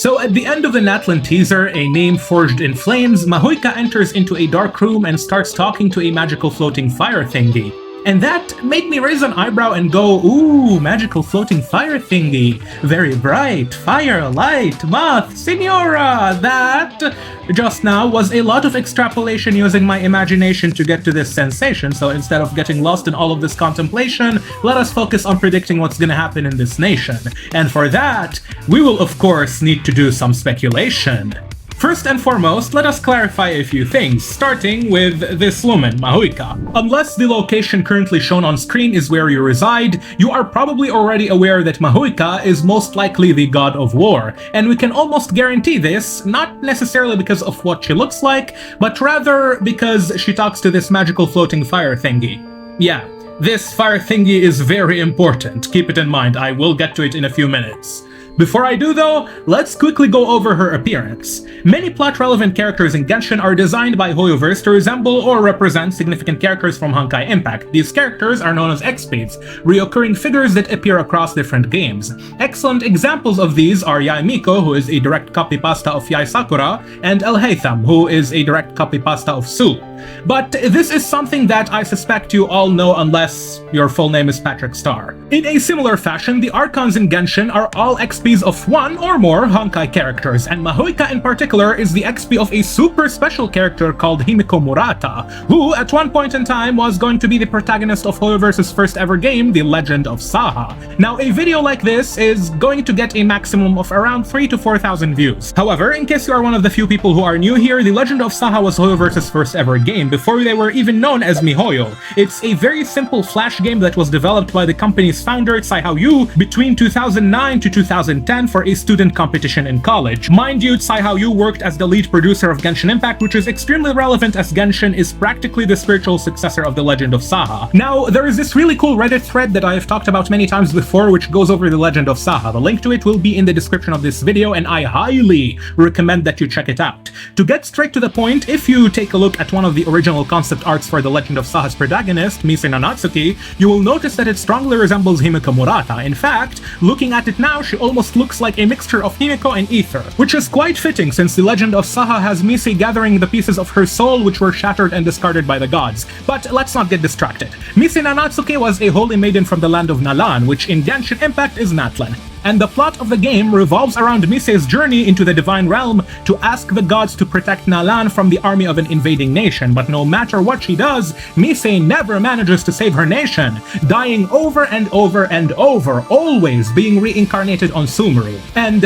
So at the end of the Natlan teaser, a name forged in flames, Mavuika enters into a dark room and starts talking to a magical floating fire thingy. And that made me raise an eyebrow and go, ooh, magical floating fire thingy. Very bright, fire, light, moth, senora! That, just now, was a lot of extrapolation using my imagination to get to this sensation, so instead of getting lost in all of this contemplation, let us focus on predicting what's gonna happen in this nation. And for that, we will of course need to do some speculation. First and foremost, let us clarify a few things, starting with this woman, Mavuika. Unless the location currently shown on screen is where you reside, you are probably already aware that Mavuika is most likely the god of war, and we can almost guarantee this, not necessarily because of what she looks like, but rather because she talks to this magical floating fire thingy. Yeah, this fire thingy is very important, keep it in mind, I will get to it in a few minutes. Before I do though, let's quickly go over her appearance. Many plot-relevant characters in Genshin are designed by HoYoverse to resemble or represent significant characters from Honkai Impact. These characters are known as XPs, reoccurring figures that appear across different games. Excellent examples of these are Himeko, who is a direct copy-pasta of Yae Sakura, and El Haytham, who is a direct copy-pasta of Su. But this is something that I suspect you all know unless your full name is Patrick Star. In a similar fashion, the Archons in Genshin are all XPs of one or more Honkai characters, and Mavuika in particular is the XP of a super special character called Himeko Murata, who at one point in time was going to be the protagonist of HoYoverse's first ever game, The Legend of Saha. Now, a video like this is going to get a maximum of around 3,000 to 4,000 views. However, in case you are one of the few people who are new here, The Legend of Saha was HoYoverse's first ever game, before they were even known as miHoYo. It's a very simple flash game that was developed by the company's founder, Tsai Yu, between 2009 to 2010 for a student competition in college. Mind you, Tsai Yu worked as the lead producer of Genshin Impact, which is extremely relevant as Genshin is practically the spiritual successor of The Legend of Saha. Now, there is this really cool Reddit thread that I have talked about many times before, which goes over The Legend of Saha. The link to it will be in the description of this video, and I highly recommend that you check it out. To get straight to the point, if you take a look at one of the original concept arts for The Legend of Saha's protagonist, Mise Nanatsuki, you will notice that it strongly resembles Himeko Murata. In fact, looking at it now, she almost looks like a mixture of Himeko and Ether, which is quite fitting since The Legend of Saha has Mise gathering the pieces of her soul which were shattered and discarded by the gods. But let's not get distracted. Mise Nanatsuki was a holy maiden from the land of Natlan, which in Genshin Impact is Natlan. And the plot of the game revolves around Mise's journey into the divine realm to ask the gods to protect Natlan from the army of an invading nation. But no matter what she does, Mise never manages to save her nation, dying over and over and over, always being reincarnated on Sumeru. And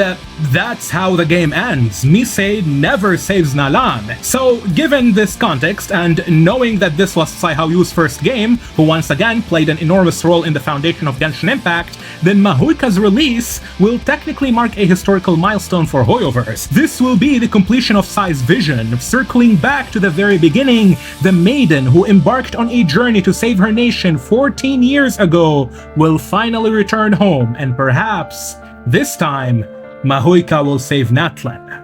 that's how the game ends. Mise never saves Natlan. So given this context, and knowing that this was Tsai Yu's first game, who once again played an enormous role in the foundation of Genshin Impact, then Mavuika's release will technically mark a historical milestone for HoYoverse. This will be the completion of Tsai's vision, circling back to the very beginning. The maiden who embarked on a journey to save her nation 14 years ago will finally return home, and perhaps, this time, Mavuika will save Natlan.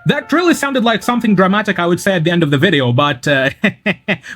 That really sounded like something dramatic I would say at the end of the video, but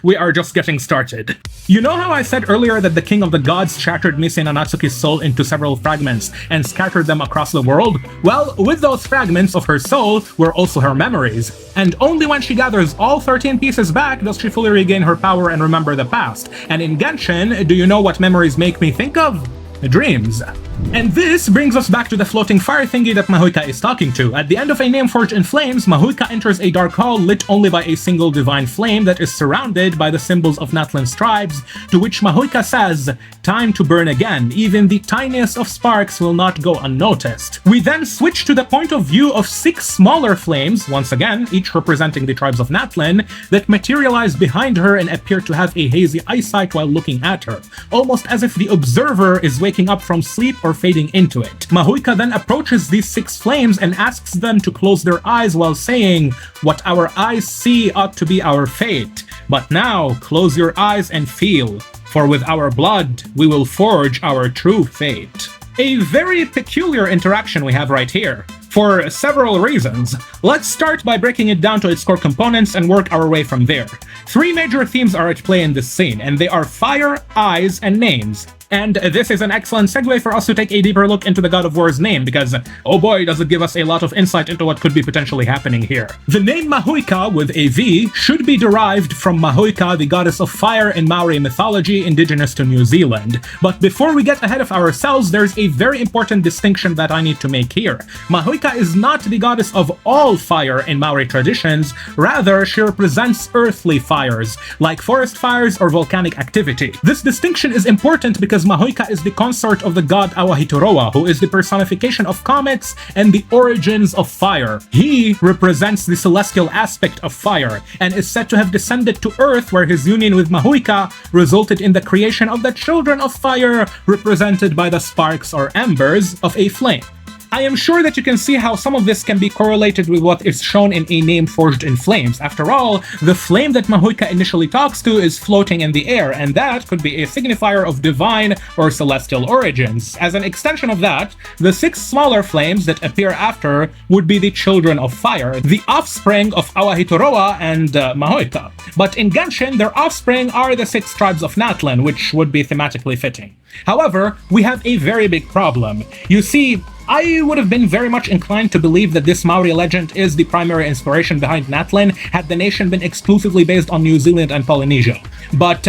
we are just getting started. You know how I said earlier that the King of the Gods shattered Mise Nanatsuki's soul into several fragments and scattered them across the world? Well, with those fragments of her soul were also her memories. And only when she gathers all 13 pieces back does she fully regain her power and remember the past. And in Genshin, do you know what memories make me think of? Dreams. And this brings us back to the floating fire thingy that Mavuika is talking to. At the end of a name forged in flames, Mavuika enters a dark hall lit only by a single divine flame that is surrounded by the symbols of Natlan's tribes, to which Mavuika says, "Time to burn again, even the tiniest of sparks will not go unnoticed." We then switch to the point of view of 6 smaller flames, once again, each representing the tribes of Natlan, that materialize behind her and appear to have a hazy eyesight while looking at her, almost as if the observer is waking up from sleep or fading into it. Mavuika then approaches these 6 flames and asks them to close their eyes while saying, "What our eyes see ought to be our fate. But now close your eyes and feel, for with our blood we will forge our true fate." A very peculiar interaction we have right here, for several reasons. Let's start by breaking it down to its core components and work our way from there. 3 major themes are at play in this scene, and they are fire, eyes, and names. And this is an excellent segue for us to take a deeper look into the God of War's name, because, oh boy, does it give us a lot of insight into what could be potentially happening here. The name Mavuika, with a V, should be derived from Mavuika, the goddess of fire in Maori mythology indigenous to New Zealand. But before we get ahead of ourselves, there's a very important distinction that I need to make here. Mavuika is not the goddess of all fire in Maori traditions, rather she represents earthly fires, like forest fires or volcanic activity. This distinction is important because Mavuika is the consort of the god Awahitoroa, who is the personification of comets and the origins of fire. He represents the celestial aspect of fire, and is said to have descended to Earth, where his union with Mavuika resulted in the creation of the children of fire, represented by the sparks or embers of a flame. I am sure that you can see how some of this can be correlated with what is shown in a name forged in flames. After all, the flame that Mavuika initially talks to is floating in the air, and that could be a signifier of divine or celestial origins. As an extension of that, the 6 smaller flames that appear after would be the children of fire, the offspring of Awahitoroa and Mavuika. But in Genshin, their offspring are the 6 tribes of Natlan, which would be thematically fitting. However, we have a very big problem. You see, I would have been very much inclined to believe that this Maori legend is the primary inspiration behind Natlan had the nation been exclusively based on New Zealand and Polynesia. But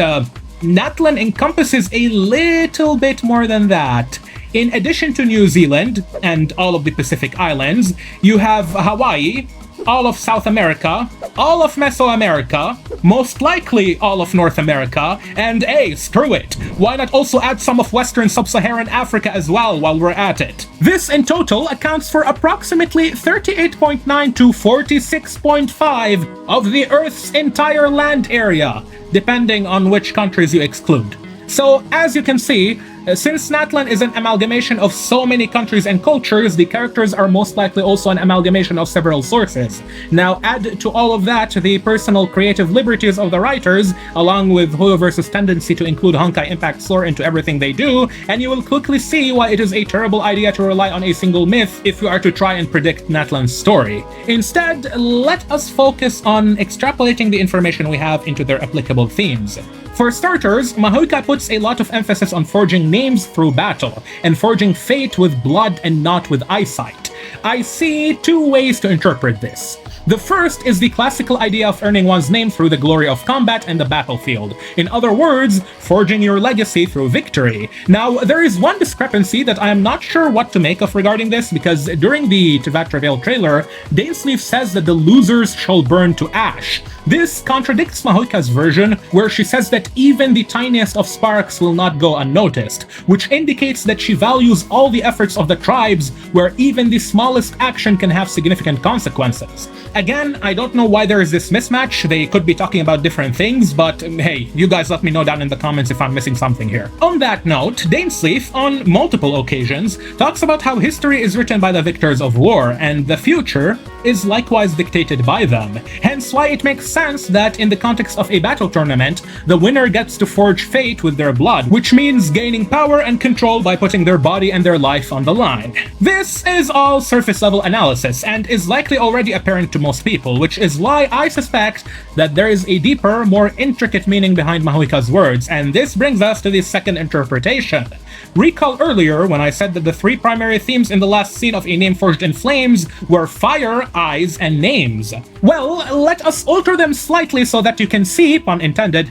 Natlan encompasses a little bit more than that. In addition to New Zealand and all of the Pacific Islands, you have Hawaii, all of South America, all of Mesoamerica, most likely all of North America, and hey, screw it, why not also add some of Western Sub-Saharan Africa as well while we're at it? This in total accounts for approximately 38.9 to 46.5 of the Earth's entire land area, depending on which countries you exclude. So, as you can see, since Natlan is an amalgamation of so many countries and cultures, the characters are most likely also an amalgamation of several sources. Now, add to all of that the personal creative liberties of the writers, along with Hoyoverse's tendency to include Honkai Impact's lore into everything they do, and you will quickly see why it is a terrible idea to rely on a single myth if you are to try and predict Natlan's story. Instead, let us focus on extrapolating the information we have into their applicable themes. For starters, Mavuika puts a lot of emphasis on forging names through battle, and forging fate with blood and not with eyesight. I see 2 ways to interpret this. The first is the classical idea of earning one's name through the glory of combat and the battlefield. In other words, forging your legacy through victory. Now, there is one discrepancy that I am not sure what to make of regarding this, because during the Tevat Reveal trailer, Dainsleif says that the losers shall burn to ash. This contradicts Mavuika's version, where she says that even the tiniest of sparks will not go unnoticed, which indicates that she values all the efforts of the tribes, where even the smallest action can have significant consequences. Again, I don't know why there is this mismatch. They could be talking about different things, but hey, you guys let me know down in the comments if I'm missing something here. On that note, Dainsleif, on multiple occasions, talks about how history is written by the victors of war, and the future is likewise dictated by them. Hence why it makes sense that in the context of a battle tournament, the winner gets to forge fate with their blood, which means gaining power and control by putting their body and their life on the line. This is all surface level analysis, and is likely already apparent to most people, which is why I suspect that there is a deeper, more intricate meaning behind Mavuika's words, and this brings us to the second interpretation. Recall earlier when I said that the 3 primary themes in the last scene of A Name Forged in Flames were fire, eyes, and names. Well, let us alter them slightly so that you can see, pun intended,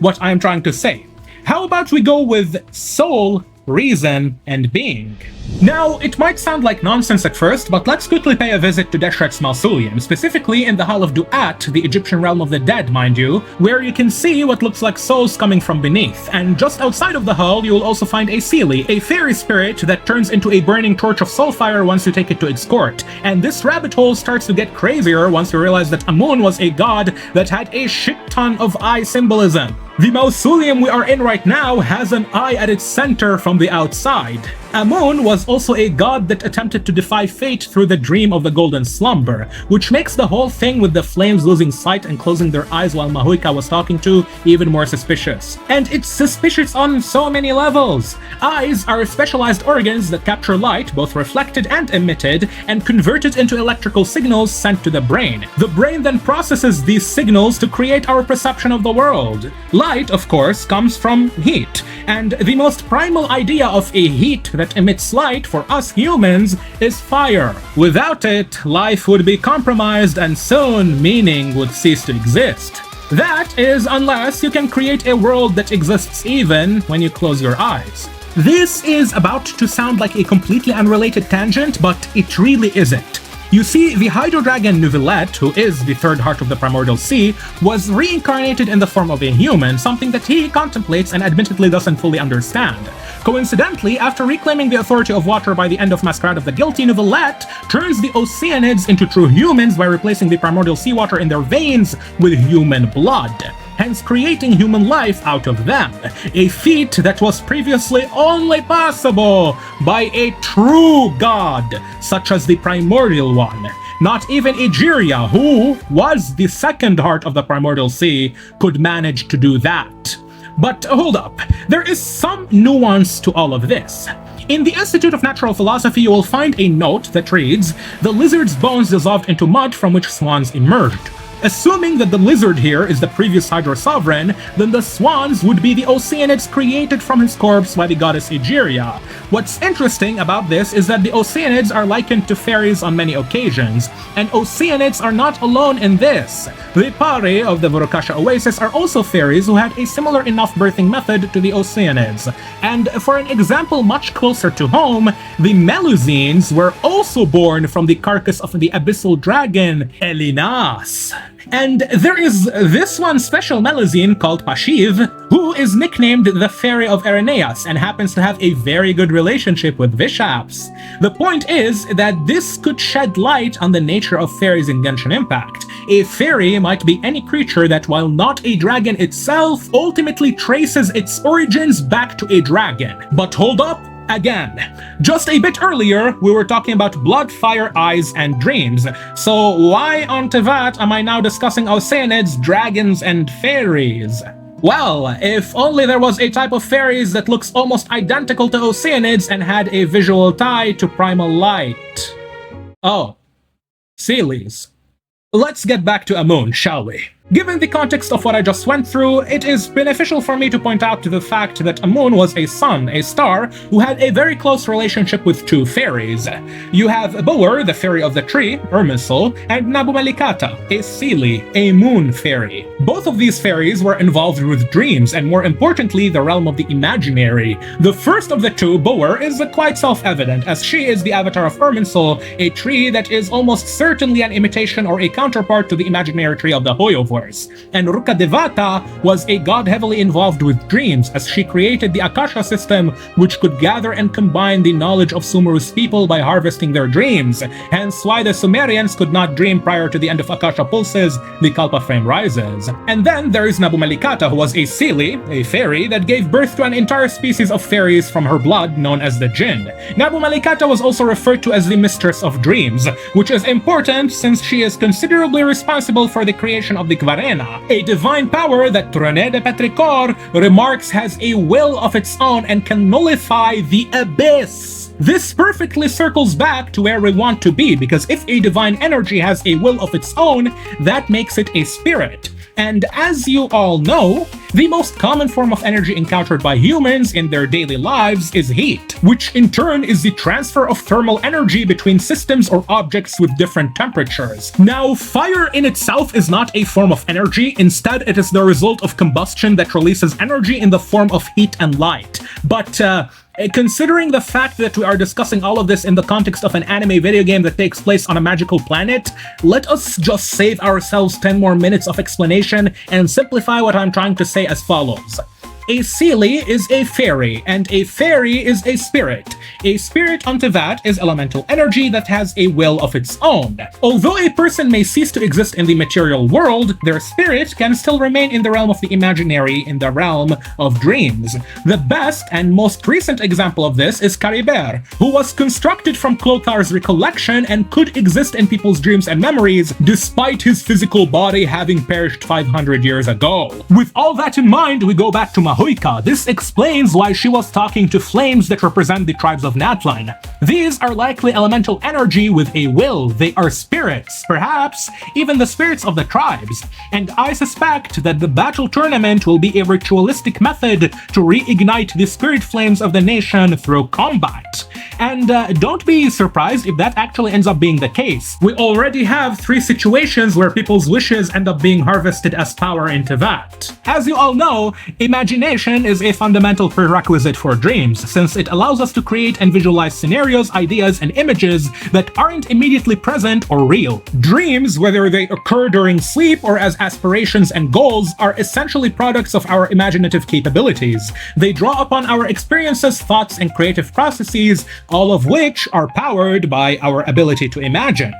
what I am trying to say. How about we go with soul, reason, and being? Now, it might sound like nonsense at first, but let's quickly pay a visit to Deshret's mausoleum, specifically in the Hall of Duat, the Egyptian realm of the dead, mind you, where you can see what looks like souls coming from beneath. And just outside of the hall, you will also find a Seelie, a fairy spirit that turns into a burning torch of soul fire once you take it to its court. And this rabbit hole starts to get crazier once you realize that Amun was a god that had a shit ton of eye symbolism. The mausoleum we are in right now has an eye at its center from the outside. Amun was also a god that attempted to defy fate through the dream of the golden slumber, which makes the whole thing with the flames losing sight and closing their eyes while Mavuika was talking to even more suspicious. And it's suspicious on so many levels. Eyes are specialized organs that capture light, both reflected and emitted, and convert it into electrical signals sent to the brain. The brain then processes these signals to create our perception of the world. Light, of course, comes from heat, And the most primal idea of a heat that emits light for us humans is fire. Without it, life would be compromised and soon meaning would cease to exist. That is unless you can create a world that exists even when you close your eyes. This is about to sound like a completely unrelated tangent, but it really isn't. You see, the Hydro Dragon Neuvillette, who is the third heart of the Primordial Sea, was reincarnated in the form of a human, something that he contemplates and admittedly doesn't fully understand. Coincidentally, after reclaiming the authority of water by the end of Masquerade of the Guilty, Neuvillette turns the Oceanids into true humans by replacing the primordial seawater in their veins with human blood, hence creating human life out of them, a feat that was previously only possible by a true god, such as the Primordial One. Not even Egeria, who was the second heart of the Primordial Sea, could manage to do that. But hold up, there is some nuance to all of this. In the Institute of Natural Philosophy, you will find a note that reads, "The lizard's bones dissolved into mud from which swans emerged." Assuming that the lizard here is the previous Hydro Sovereign, then the swans would be the Oceanids created from his corpse by the goddess Egeria. What's interesting about this is that the Oceanids are likened to fairies on many occasions, and Oceanids are not alone in this. The Pari of the Vorokasha Oasis are also fairies who had a similar enough birthing method to the Oceanids. And for an example much closer to home, the Melusines were also born from the carcass of the abyssal dragon, Elinas. And there is this one special Melusine called Pashiv, who is nicknamed the Fairy of Irenaeus and happens to have a very good relationship with Vishaps. The point is that this could shed light on the nature of fairies in Genshin Impact. A fairy might be any creature that, while not a dragon itself, ultimately traces its origins back to a dragon. But hold up! Again, just a bit earlier, we were talking about blood, fire, eyes, and dreams. So why on Tevat am I now discussing Oceanids, dragons, and fairies? Well, if only there was a type of fairies that looks almost identical to Oceanids and had a visual tie to primal light. Oh, Sealies. Let's get back to Amun, shall we? Given the context of what I just went through, it is beneficial for me to point out the fact that Amun was a sun, a star, who had a very close relationship with two fairies. You have Bower, the fairy of the tree, Irmisel, and Nabumalikata, a Seelie, a moon fairy. Both of these fairies were involved with dreams, and more importantly, the realm of the imaginary. The first of the two, Bower, is quite self-evident, as she is the avatar of Irmisel, a tree that is almost certainly an imitation or a counterpart to the imaginary tree of the Hoyover. And Ruka Devata was a god heavily involved with dreams, as she created the Akasha system, which could gather and combine the knowledge of Sumeru's people by harvesting their dreams, hence why the Sumerians could not dream prior to the end of Akasha pulses, the Kalpa frame rises. And then there is Nabumalikata, who was a Seelie, a fairy, that gave birth to an entire species of fairies from her blood known as the Jinn. Nabumalikata was also referred to as the Mistress of Dreams, which is important since she is considerably responsible for the creation of the Varena, a divine power that René de Petrichor remarks has a will of its own and can nullify the abyss. This perfectly circles back to where we want to be, because if a divine energy has a will of its own, that makes it a spirit. And as you all know, the most common form of energy encountered by humans in their daily lives is heat, which in turn is the transfer of thermal energy between systems or objects with different temperatures. Now, fire in itself is not a form of energy, instead it is the result of combustion that releases energy in the form of heat and light. But considering the fact that we are discussing all of this in the context of an anime video game that takes place on a magical planet, let us just save ourselves 10 more minutes of explanation and simplify what I'm trying to say as follows. A Seelie is a fairy, and a fairy is a spirit. A spirit on Tevat is elemental energy that has a will of its own. Although a person may cease to exist in the material world, their spirit can still remain in the realm of the imaginary, in the realm of dreams. The best and most recent example of this is Caribert, who was constructed from Clothar's recollection and could exist in people's dreams and memories, despite his physical body having perished 500 years ago. With all that in mind, we go back to Mavuika. This explains why she was talking to flames that represent the tribes of Natlan. These are likely elemental energy with a will. They are spirits, perhaps even the spirits of the tribes. And I suspect that the battle tournament will be a ritualistic method to reignite the spirit flames of the nation through combat. And don't be surprised if that actually ends up being the case. We already have 3 situations where people's wishes end up being harvested as power into that. As you all know, imagination is a fundamental prerequisite for dreams, since it allows us to create and visualize scenarios, ideas, and images that aren't immediately present or real. Dreams, whether they occur during sleep or as aspirations and goals, are essentially products of our imaginative capabilities. They draw upon our experiences, thoughts, and creative processes, all of which are powered by our ability to imagine.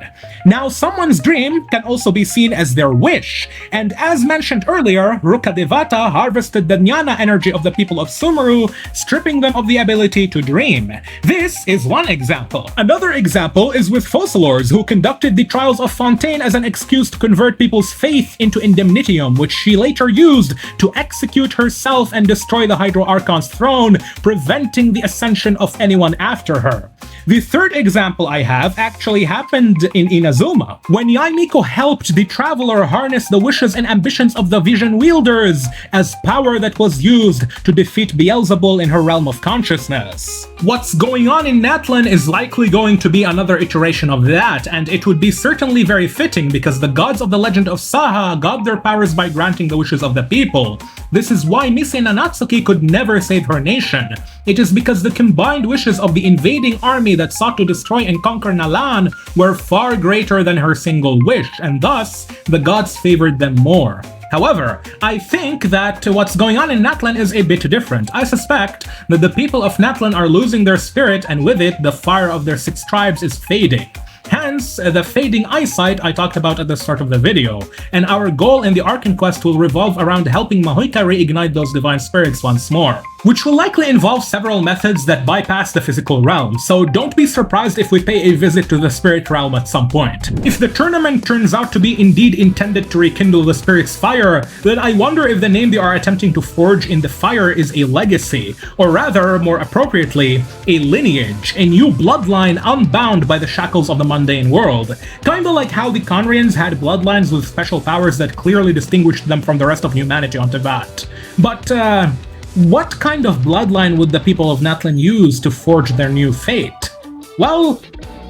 Now, someone's dream can also be seen as their wish, and as mentioned earlier, Rukkhadevata harvested the jnana energy of the people of Sumeru, stripping them of the ability to dream. This is one example. Another example is with Focalors, who conducted the Trials of Fontaine as an excuse to convert people's faith into indemnitium, which she later used to execute herself and destroy the Hydro Archon's throne, preventing the ascension of anyone after her. The third example I have actually happened in Inazuma, when Himeko helped the Traveler harness the wishes and ambitions of the Vision Wielders as power that was used to defeat Beelzebul in her realm of consciousness. What's going on in Natlan is likely going to be another iteration of that, and it would be certainly very fitting because the gods of the legend of Saha got their powers by granting the wishes of the people. This is why Mise Nanatsuki could never save her nation. It is because the combined wishes of the invading army that sought to destroy and conquer Natlan were far greater than her single wish, and thus the gods favored them more. However, I think that what's going on in Natlan is a bit different. I suspect that the people of Natlan are losing their spirit, and with it, the fire of their 6 tribes is fading. Hence, the fading eyesight I talked about at the start of the video, and our goal in the Archon Quest will revolve around helping Mavuika reignite those divine spirits once more, which will likely involve several methods that bypass the physical realm, so don't be surprised if we pay a visit to the spirit realm at some point. If the tournament turns out to be indeed intended to rekindle the spirit's fire, then I wonder if the name they are attempting to forge in the fire is a legacy, or rather, more appropriately, a lineage, a new bloodline unbound by the shackles of the mundane world. Kinda like how the Conrians had bloodlines with special powers that clearly distinguished them from the rest of humanity on Teyvat. But, what kind of bloodline would the people of Natlan use to forge their new fate? Well,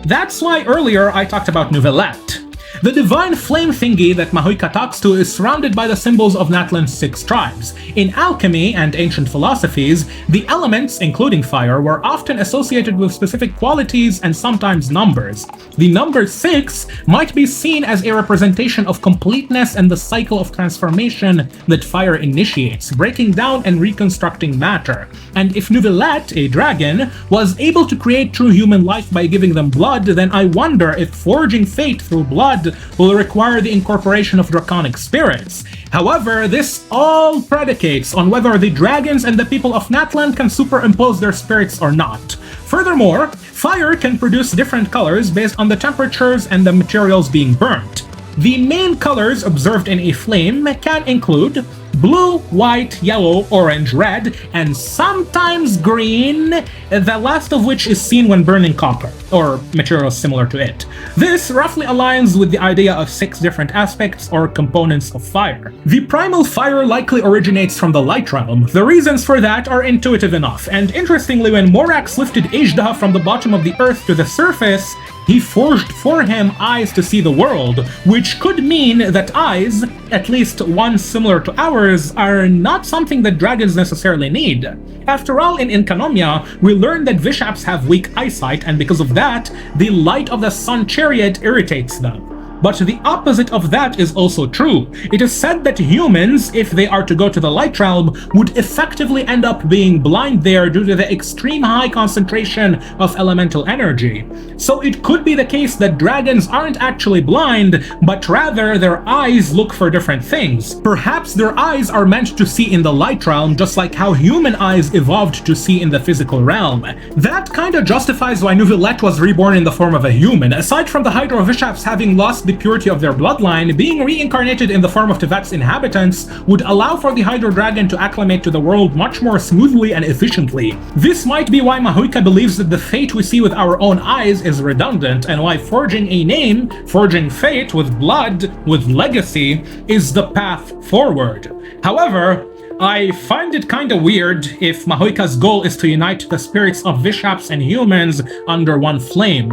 that's why earlier I talked about Nouvellette. The divine flame thingy that Mavuika talks to is surrounded by the symbols of Natlan's 6 tribes. In alchemy and ancient philosophies, the elements, including fire, were often associated with specific qualities and sometimes numbers. The number 6 might be seen as a representation of completeness and the cycle of transformation that fire initiates, breaking down and reconstructing matter. And if Nouvellette, a dragon, was able to create true human life by giving them blood, then I wonder if forging fate through blood will require the incorporation of draconic spirits. However, this all predicates on whether the dragons and the people of Natlan can superimpose their spirits or not. Furthermore, fire can produce different colors based on the temperatures and the materials being burnt. The main colors observed in a flame can include blue, white, yellow, orange, red, and sometimes green, the last of which is seen when burning copper, or materials similar to it. This roughly aligns with the idea of 6 different aspects or components of fire. The Primal Fire likely originates from the Light Realm. The reasons for that are intuitive enough, and interestingly, when Morax lifted Ajda from the bottom of the earth to the surface, he forged for him eyes to see the world, which could mean that eyes, at least one similar to ours, are not something that dragons necessarily need. After all, in Enkanomiya, we learned that Vishaps have weak eyesight, and because of that, the light of the sun chariot irritates them. But the opposite of that is also true. It is said that humans, if they are to go to the Light Realm, would effectively end up being blind there due to the extreme high concentration of elemental energy. So it could be the case that dragons aren't actually blind, but rather their eyes look for different things. Perhaps their eyes are meant to see in the Light Realm, just like how human eyes evolved to see in the physical realm. That kinda justifies why Nouvellette was reborn in the form of a human. Aside from the Hydro Vishaps having lost the purity of their bloodline, being reincarnated in the form of Tevat's inhabitants would allow for the Hydro Dragon to acclimate to the world much more smoothly and efficiently. This might be why Mavuika believes that the fate we see with our own eyes is redundant, and why forging a name, forging fate with blood, with legacy, is the path forward. However, I find it kinda weird if Mavuika's goal is to unite the spirits of Vishaps and humans under one flame.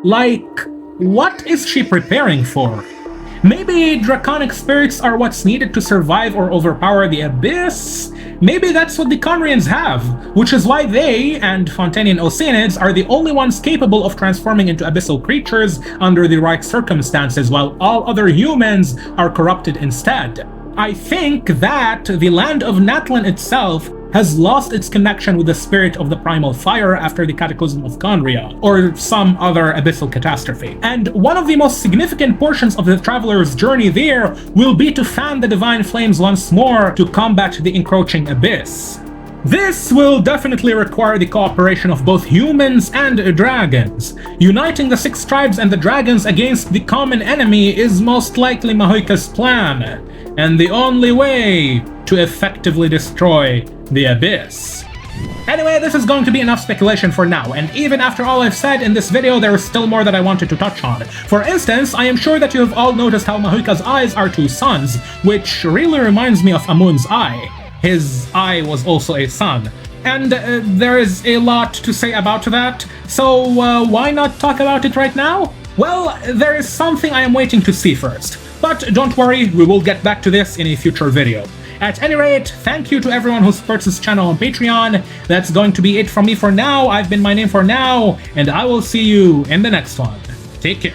Like, what is she preparing for? Maybe draconic spirits are what's needed to survive or overpower the Abyss? Maybe that's what the Conrians have, which is why they, and Fontanian Oceanids, are the only ones capable of transforming into abyssal creatures under the right circumstances, while all other humans are corrupted instead. I think that the land of Natlan itself has lost its connection with the spirit of the Primal Fire after the Cataclysm of Conria, or some other abyssal catastrophe. And one of the most significant portions of the traveler's journey there will be to fan the divine flames once more to combat the encroaching abyss. This will definitely require the cooperation of both humans and dragons. Uniting the 6 tribes and the dragons against the common enemy is most likely Mavuika's plan, and the only way to effectively destroy the Abyss. Anyway, this is going to be enough speculation for now, and even after all I've said in this video, there is still more that I wanted to touch on. For instance, I am sure that you have all noticed how Mavuika's eyes are 2 suns, which really reminds me of Amun's eye. His eye was also a sun. And there is a lot to say about that, so why not talk about it right now? Well, there is something I am waiting to see first. But don't worry, we will get back to this in a future video. At any rate, thank you to everyone who supports this channel on Patreon. That's going to be it from me for now. I've been My Name for now, and I will see you in the next one. Take care.